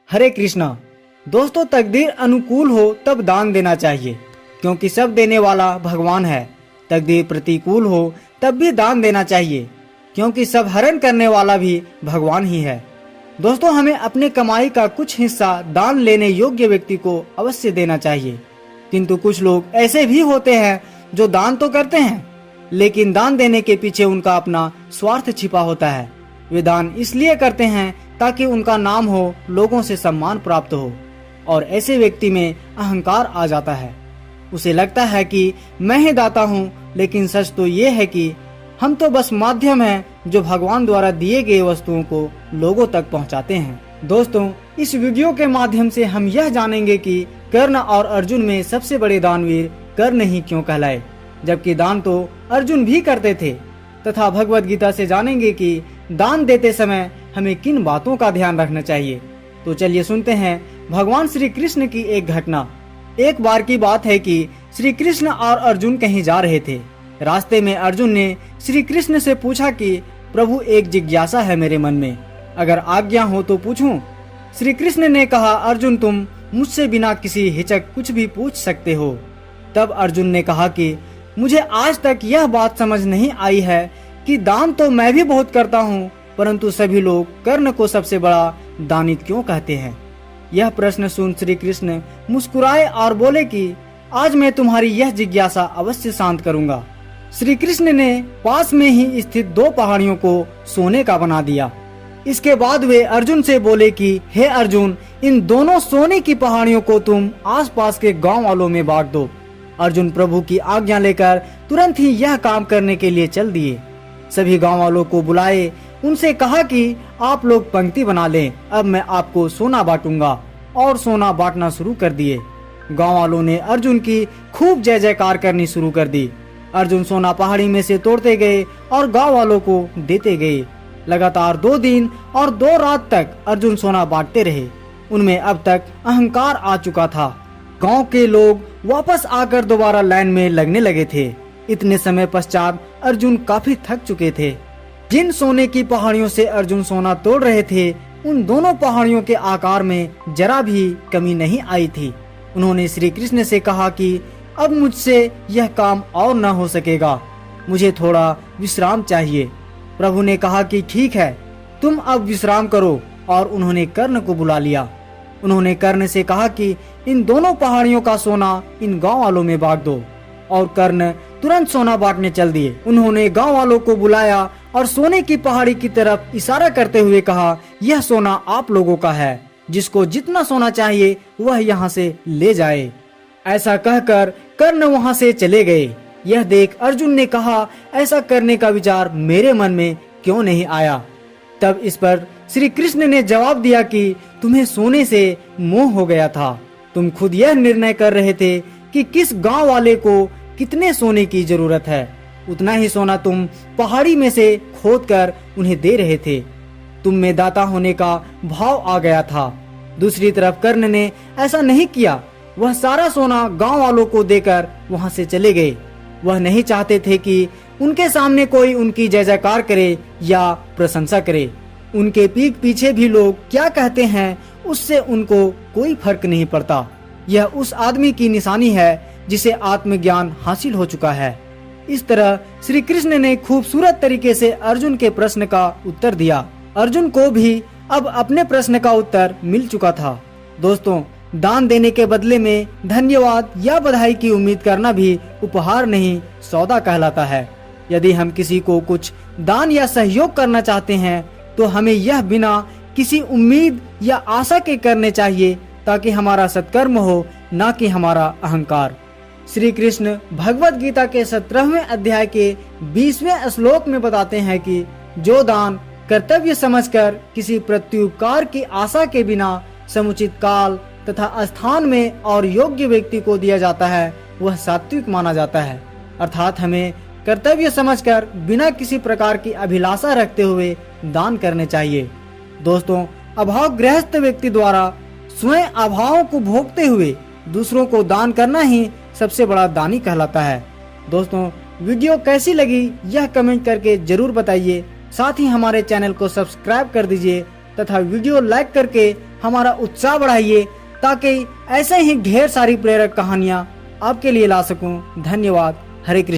हरे कृष्णा। दोस्तों, तकदीर अनुकूल हो तब दान देना चाहिए, क्योंकि सब देने वाला भगवान है। तकदीर प्रतिकूल हो तब भी दान देना चाहिए, क्योंकि सब हरण करने वाला भी भगवान ही है। दोस्तों, हमें अपने कमाई का कुछ हिस्सा दान लेने योग्य व्यक्ति को अवश्य देना चाहिए। किंतु कुछ लोग ऐसे भी होते हैं जो दान तो करते हैं, लेकिन दान देने के पीछे उनका अपना स्वार्थ छिपा होता है। वे दान इसलिए करते हैं ताकि उनका नाम हो, लोगों से सम्मान प्राप्त हो, और ऐसे व्यक्ति में अहंकार आ जाता है। उसे लगता है कि मैं ही दाता हूँ, लेकिन सच तो ये है कि हम तो बस माध्यम हैं जो भगवान द्वारा दिए गए वस्तुओं को लोगों तक पहुँचाते हैं। दोस्तों, इस वीडियो के माध्यम से हम यह जानेंगे कि कर्ण और अर्जुन में सबसे बड़े दानवीर कर्ण ही क्यों कहलाए, जबकि दान तो अर्जुन भी करते थे। तथा भगवत गीता से जानेंगे कि दान देते समय हमें किन बातों का ध्यान रखना चाहिए। तो चलिए सुनते हैं भगवान श्री कृष्ण की एक घटना। एक बार की बात है कि श्री कृष्ण और अर्जुन कहीं जा रहे थे। रास्ते में अर्जुन ने श्री कृष्ण से पूछा कि प्रभु, एक जिज्ञासा है मेरे मन में, अगर आज्ञा हो तो पूछूं। श्री कृष्ण ने कहा, अर्जुन, तुम मुझसे बिना किसी हिचक कुछ भी पूछ सकते हो। तब अर्जुन ने कहा कि मुझे आज तक यह बात समझ नहीं आई है कि दान तो मैं भी बहुत करता हूँ, परंतु सभी लोग कर्ण को सबसे बड़ा दानी क्यों कहते हैं। यह प्रश्न सुन श्री कृष्ण मुस्कुराए और बोले कि आज मैं तुम्हारी यह जिज्ञासा अवश्य शांत करूंगा। श्री कृष्ण ने पास में ही स्थित दो पहाड़ियों को सोने का बना दिया। इसके बाद वे अर्जुन से बोले कि हे अर्जुन, इन दोनों सोने की पहाड़ियों को तुम आसपास के गांव वालों में बांट दो। अर्जुन प्रभु की आज्ञा लेकर तुरंत ही यह काम करने के लिए चल दिए। सभी गांव वालों को बुलाए, उनसे कहा कि आप लोग पंक्ति बना लें, अब मैं आपको सोना बांटूंगा, और सोना बांटना शुरू कर दिए। गांव वालों ने अर्जुन की खूब जय जयकार करनी शुरू कर दी। अर्जुन सोना पहाड़ी में से तोड़ते गए और गांव वालों को देते गए। लगातार 2 दिन और 2 रात तक अर्जुन सोना बांटते रहे। उनमें अब तक अहंकार आ चुका था। गांव के लोग वापस आकर दोबारा लाइन में लगने लगे थे। इतने समय पश्चात अर्जुन काफी थक चुके थे। जिन सोने की पहाड़ियों से अर्जुन सोना तोड़ रहे थे, उन दोनों पहाड़ियों के आकार में जरा भी कमी नहीं आई थी। उन्होंने श्री कृष्ण से कहा कि अब मुझसे यह काम और न हो सकेगा, मुझे थोड़ा विश्राम चाहिए। प्रभु ने कहा कि ठीक है, तुम अब विश्राम करो, और उन्होंने कर्ण को बुला लिया। उन्होंने कर्ण से कहा कि इन दोनों पहाड़ियों का सोना इन गांव वालों में बांट दो, और कर्ण तुरंत सोना बांटने चल दिए। उन्होंने गांव वालों को बुलाया और सोने की पहाड़ी की तरफ इशारा करते हुए कहा, यह सोना आप लोगों का है, जिसको जितना सोना चाहिए वह यहाँ से ले जाए। ऐसा कहकर कर्ण वहाँ से चले गए। यह देख अर्जुन ने कहा, ऐसा करने का विचार मेरे मन में क्यों नहीं आया। तब इस पर श्री कृष्ण ने जवाब दिया कि तुम्हें सोने से मोह हो गया था। तुम खुद यह निर्णय कर रहे थे कि किस गांव वाले को कितने सोने की जरूरत है, उतना ही सोना तुम पहाड़ी में से खोदकर उन्हें दे रहे थे। तुम में दाता होने का भाव आ गया था। दूसरी तरफ कर्ण ने ऐसा नहीं किया। वह सारा सोना गांव वालों को देकर वहां से चले गए। वह नहीं चाहते थे कि उनके सामने कोई उनकी जय जयकार करे या प्रशंसा करे। उनके पीठ पीछे भी लोग क्या कहते हैं, उससे उनको कोई फर्क नहीं पड़ता। यह उस आदमी की निशानी है जिसे आत्मज्ञान हासिल हो चुका है। इस तरह श्री कृष्ण ने खूबसूरत तरीके से अर्जुन के प्रश्न का उत्तर दिया। अर्जुन को भी अब अपने प्रश्न का उत्तर मिल चुका था। दोस्तों, दान देने के बदले में धन्यवाद या बधाई की उम्मीद करना भी उपहार नहीं, सौदा कहलाता है। यदि हम किसी को कुछ दान या सहयोग करना चाहते हैं, तो हमें यह बिना किसी उम्मीद या आशा के करने चाहिए, ताकि हमारा सत्कर्म हो, न कि हमारा अहंकार। श्री कृष्ण भगवत गीता के 17वें अध्याय के 20वें श्लोक में बताते हैं कि जो दान कर्तव्य समझकर किसी प्रत्युपकार की आशा के बिना समुचित काल तथा स्थान में और योग्य व्यक्ति को दिया जाता है, वह सात्विक माना जाता है। अर्थात हमें कर्तव्य समझकर बिना किसी प्रकार की अभिलाषा रखते हुए दान करने चाहिए। दोस्तों, अभावग्रस्त व्यक्ति द्वारा स्वयं अभावों को भोगते हुए दूसरों को दान करना ही सबसे बड़ा दानी कहलाता है। दोस्तों, वीडियो कैसी लगी यह कमेंट करके जरूर बताइए। साथ ही हमारे चैनल को सब्सक्राइब कर दीजिए तथा वीडियो लाइक करके हमारा उत्साह बढ़ाइए ताकि ऐसे ही ढेर सारी प्रेरक कहानियाँ आपके लिए ला सकूं। धन्यवाद। हरे कृष्ण।